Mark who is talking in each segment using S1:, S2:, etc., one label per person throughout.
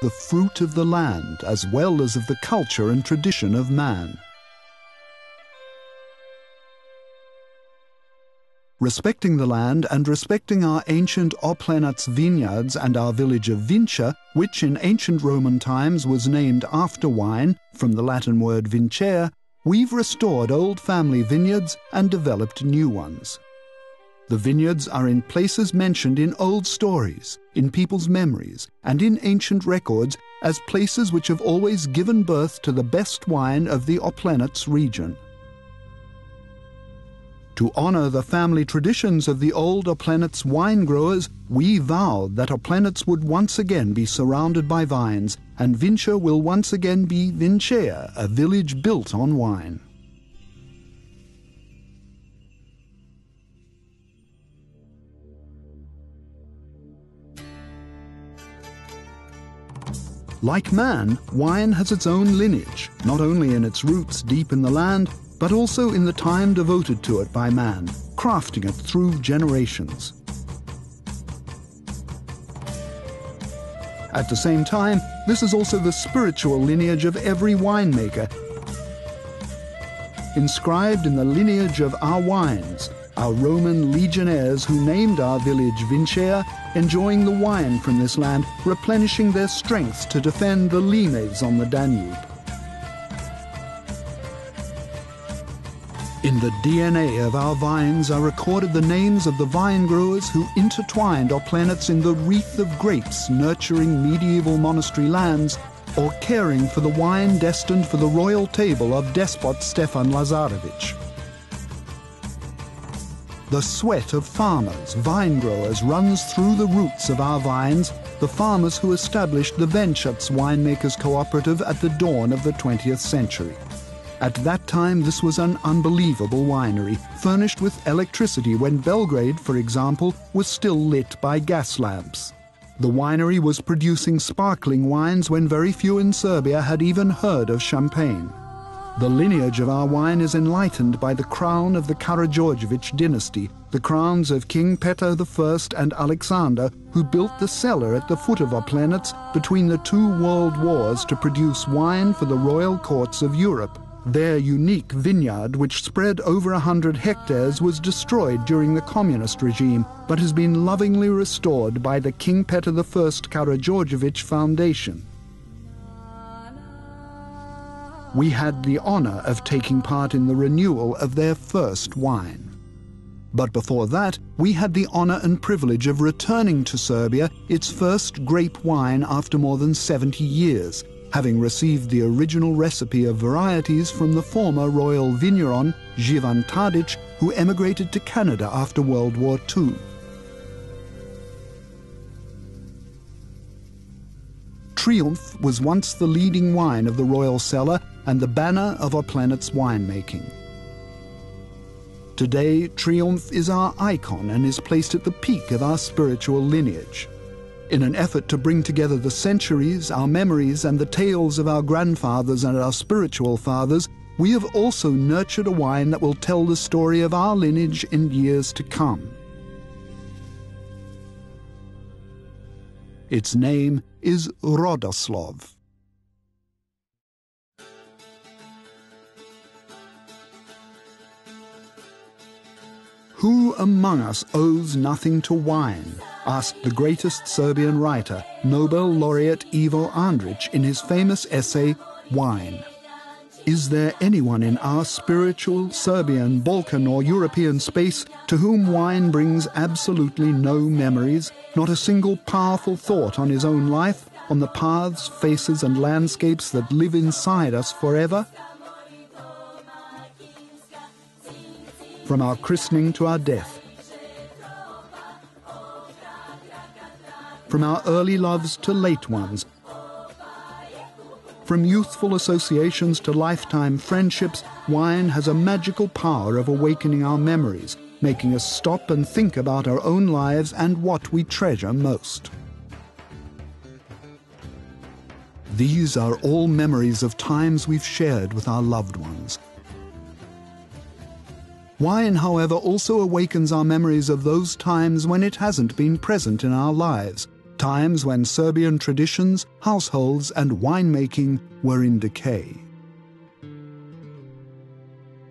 S1: the fruit of the land as well as of the culture and tradition of man. Respecting the land and respecting our ancient Oplenac vineyards and our village of Vincia, which in ancient Roman times was named after wine, from the Latin word vincere, we've restored old family vineyards and developed new ones. The vineyards are in places mentioned in old stories, in people's memories, and in ancient records as places which have always given birth to the best wine of the Oplenac region. To honor the family traditions of the old Oplenac wine growers, we vowed that Oplenac would once again be surrounded by vines, and Vincia will once again be Vincea, a village built on wine. Like man, wine has its own lineage, not only in its roots deep in the land, but also in the time devoted to it by man, crafting it through generations. At the same time, this is also the spiritual lineage of every winemaker, inscribed in the lineage of our wines, our Roman legionnaires who named our village Vincea, enjoying the wine from this land, replenishing their strength to defend the limes on the Danube. In the DNA of our vines are recorded the names of the vine growers who intertwined Oplenac in the wreath of grapes nurturing medieval monastery lands, or caring for the wine destined for the royal table of despot Stefan Lazarević. The sweat of farmers, vine growers, runs through the roots of our vines, the farmers who established the Venchats Winemakers Cooperative at the dawn of the 20th century. At that time, this was an unbelievable winery, furnished with electricity when Belgrade, for example, was still lit by gas lamps. The winery was producing sparkling wines when very few in Serbia had even heard of champagne. The lineage of our wine is enlightened by the crown of the Karađorđević dynasty, the crowns of King Petar I and Alexander, who built the cellar at the foot of Oplenac between the two world wars to produce wine for the royal courts of Europe. Their unique vineyard, which spread over 100 hectares, was destroyed during the communist regime, but has been lovingly restored by the King Petar I Karađorđević Foundation. We had the honor of taking part in the renewal of their first wine. But before that, we had the honor and privilege of returning to Serbia its first grape wine after more than 70 years, having received the original recipe of varieties from the former royal vigneron, Ivan Tadić, who emigrated to Canada after World War II. Triumph was once the leading wine of the royal cellar and the banner of Oplenac winemaking. Today, Triumph is our icon and is placed at the peak of our spiritual lineage. In an effort to bring together the centuries, our memories, and the tales of our grandfathers and our spiritual fathers, we have also nurtured a wine that will tell the story of our lineage in years to come. Its name is Rodoslov. Who among us owes nothing to wine? Asked the greatest Serbian writer, Nobel laureate Ivo Andrić, in his famous essay, Wine. Is there anyone in our spiritual, Serbian, Balkan or European space to whom wine brings absolutely no memories, not a single powerful thought on his own life, on the paths, faces and landscapes that live inside us forever? From our christening to our death, from our early loves to late ones, from youthful associations to lifetime friendships, wine has a magical power of awakening our memories, making us stop and think about our own lives and what we treasure most. These are all memories of times we've shared with our loved ones. Wine, however, also awakens our memories of those times when it hasn't been present in our lives, times when Serbian traditions, households, and winemaking were in decay.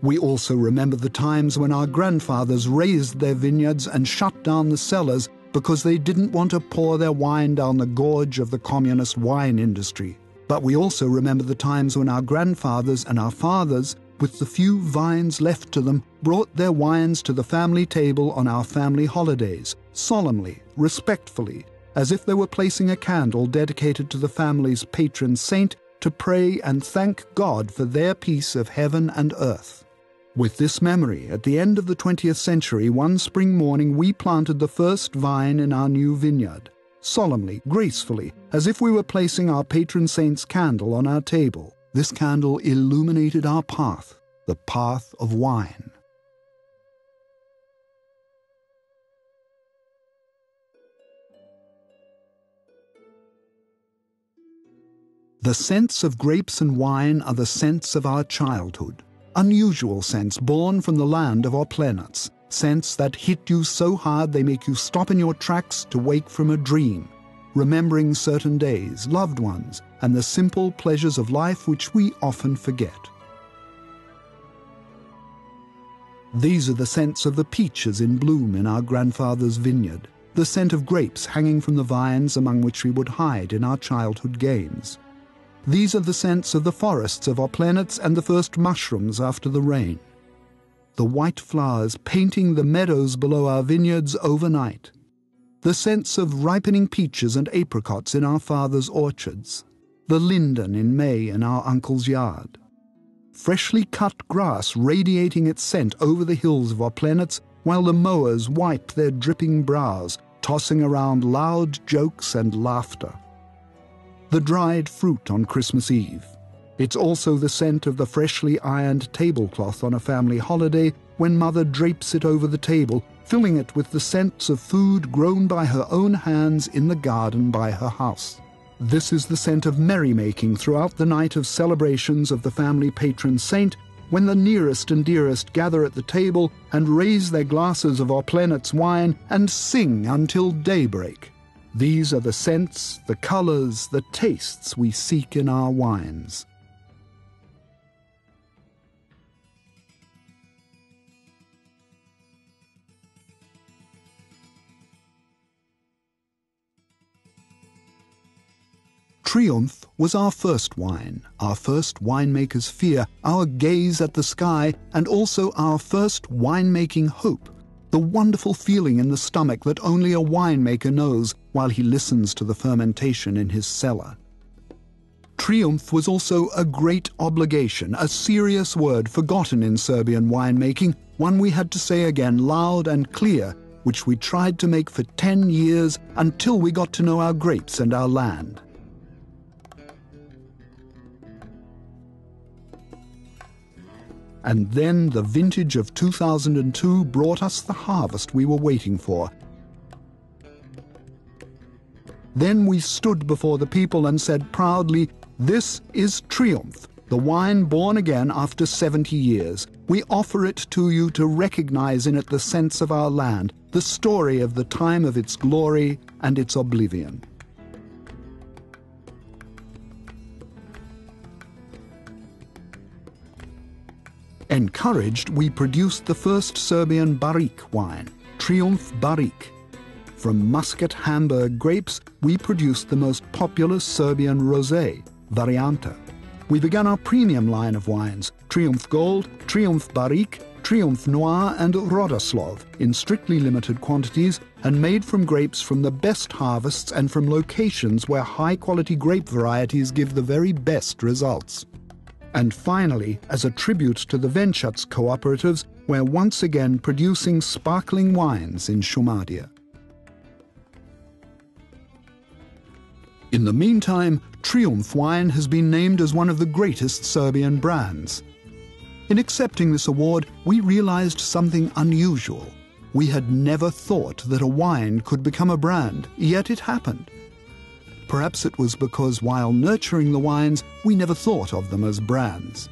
S1: We also remember the times when our grandfathers raised their vineyards and shut down the cellars because they didn't want to pour their wine down the gorge of the communist wine industry. But we also remember the times when our grandfathers and our fathers, with the few vines left to them, brought their wines to the family table on our family holidays, solemnly, respectfully, as if they were placing a candle dedicated to the family's patron saint to pray and thank God for their peace of heaven and earth. With this memory, at the end of the 20th century, one spring morning we planted the first vine in our new vineyard, solemnly, gracefully, as if we were placing our patron saint's candle on our table. This candle illuminated our path, the path of wine. The scents of grapes and wine are the scents of our childhood. Unusual scents born from the land of our planets, scents that hit you so hard they make you stop in your tracks to wake from a dream, remembering certain days, loved ones, and the simple pleasures of life which we often forget. These are the scents of the peaches in bloom in our grandfather's vineyard, the scent of grapes hanging from the vines among which we would hide in our childhood games. These are the scents of the forests of our planets and the first mushrooms after the rain. The white flowers painting the meadows below our vineyards overnight. The scents of ripening peaches and apricots in our father's orchards. The linden in May in our uncle's yard. Freshly cut grass radiating its scent over the hills of our planets while the mowers wipe their dripping brows, tossing around loud jokes and laughter. The dried fruit on Christmas Eve. It's also the scent of the freshly ironed tablecloth on a family holiday when mother drapes it over the table, filling it with the scents of food grown by her own hands in the garden by her house. This is the scent of merrymaking throughout the night of celebrations of the family patron saint, when the nearest and dearest gather at the table and raise their glasses of our planet's wine and sing until daybreak. These are the scents, the colors, the tastes we seek in our wines. Triumph was our first wine, our first winemaker's fear, our gaze at the sky, and also our first winemaking hope. The wonderful feeling in the stomach that only a winemaker knows while he listens to the fermentation in his cellar. Triumph was also a great obligation, a serious word forgotten in Serbian winemaking, one we had to say again loud and clear, which we tried to make for 10 years until we got to know our grapes and our land. And then the vintage of 2002 brought us the harvest we were waiting for. Then we stood before the people and said proudly, "This is Triumph, the wine born again after 70 years. We offer it to you to recognize in it the sense of our land, the story of the time of its glory and its oblivion." Encouraged, we produced the first Serbian barrique wine, Triumph Barrique. From Muscat Hamburg grapes, we produced the most popular Serbian rosé, Varianta. We began our premium line of wines, Triumph Gold, Triumph Barrique, Triumph Noir and Rodoslov, in strictly limited quantities and made from grapes from the best harvests and from locations where high-quality grape varieties give the very best results. And finally, as a tribute to the Venčac cooperatives, we're once again producing sparkling wines in Šumadija. In the meantime, Triumph wine has been named as one of the greatest Serbian brands. In accepting this award, we realized something unusual. We had never thought that a wine could become a brand, yet it happened. Perhaps it was because while nurturing the wines, we never thought of them as brands.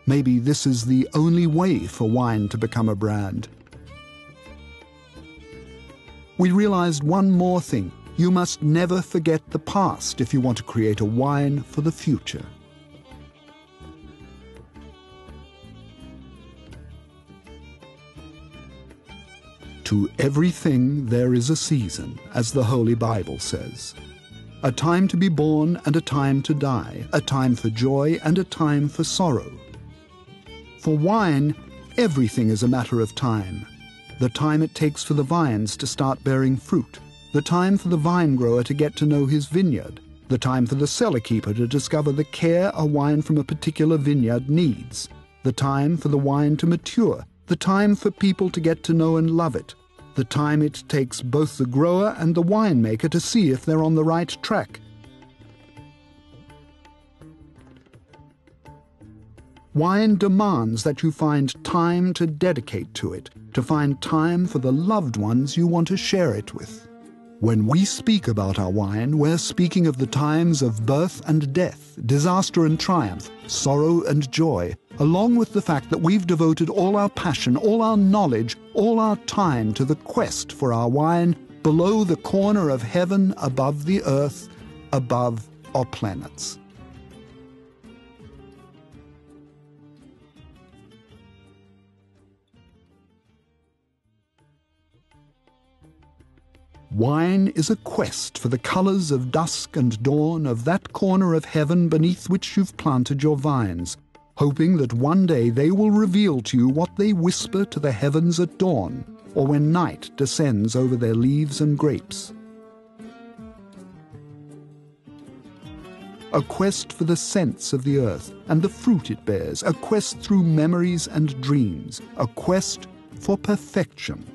S1: Maybe this is the only way for wine to become a brand. We realized one more thing. You must never forget the past if you want to create a wine for the future. To everything there is a season, as the Holy Bible says. A time to be born and a time to die, a time for joy and a time for sorrow. For wine, everything is a matter of time. The time it takes for the vines to start bearing fruit, the time for the vine grower to get to know his vineyard, the time for the cellar keeper to discover the care a wine from a particular vineyard needs, the time for the wine to mature, the time for people to get to know and love it, the time it takes both the grower and the winemaker to see if they're on the right track. Wine demands that you find time to dedicate to it, to find time for the loved ones you want to share it with. When we speak about our wine, we're speaking of the times of birth and death, disaster and triumph, sorrow and joy, along with the fact that we've devoted all our passion, all our knowledge, all our time to the quest for our wine below the corner of heaven, above the earth, above our planets. Wine is a quest for the colors of dusk and dawn of that corner of heaven beneath which you've planted your vines, hoping that one day they will reveal to you what they whisper to the heavens at dawn, or when night descends over their leaves and grapes. A quest for the scents of the earth and the fruit it bears, a quest through memories and dreams, a quest for perfection.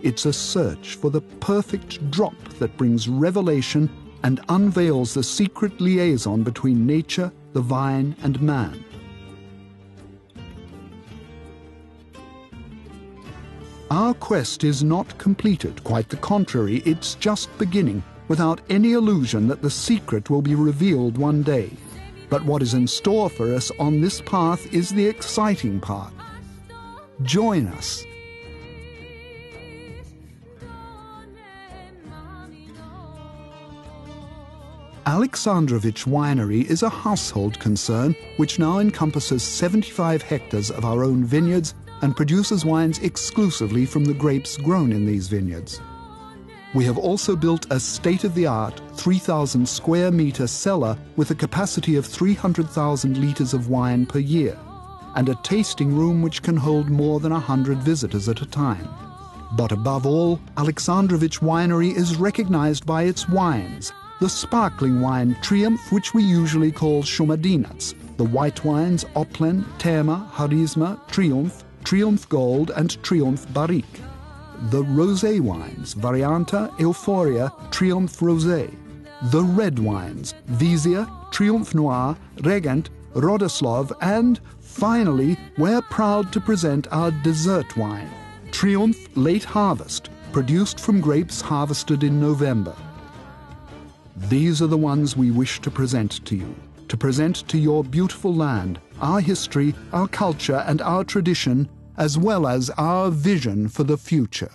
S1: It's a search for the perfect drop that brings revelation and unveils the secret liaison between nature, the vine, and man. Our quest is not completed, quite the contrary, it's just beginning, without any illusion that the secret will be revealed one day. But what is in store for us on this path is the exciting part. Join us. Aleksandrović Winery is a household concern which now encompasses 75 hectares of our own vineyards and produces wines exclusively from the grapes grown in these vineyards. We have also built a state-of-the-art 3,000 square meter cellar with a capacity of 300,000 liters of wine per year, and a tasting room which can hold more than 100 visitors at a time. But above all, Aleksandrović Winery is recognized by its wines. The sparkling wine Triumph, which we usually call Shumadinac, the white wines Oplen, Tema, Harisma, Triumph, Triumph Gold and Triumph Barrique. The rosé wines Varianta, Euphoria, Triumph Rosé. The red wines Vizia, Triumph Noir, Regent, Rodoslav, and finally, we're proud to present our dessert wine, Triumph Late Harvest, produced from grapes harvested in November. These are the ones we wish to present to you, to present to your beautiful land, our history, our culture, and our tradition, as well as our vision for the future.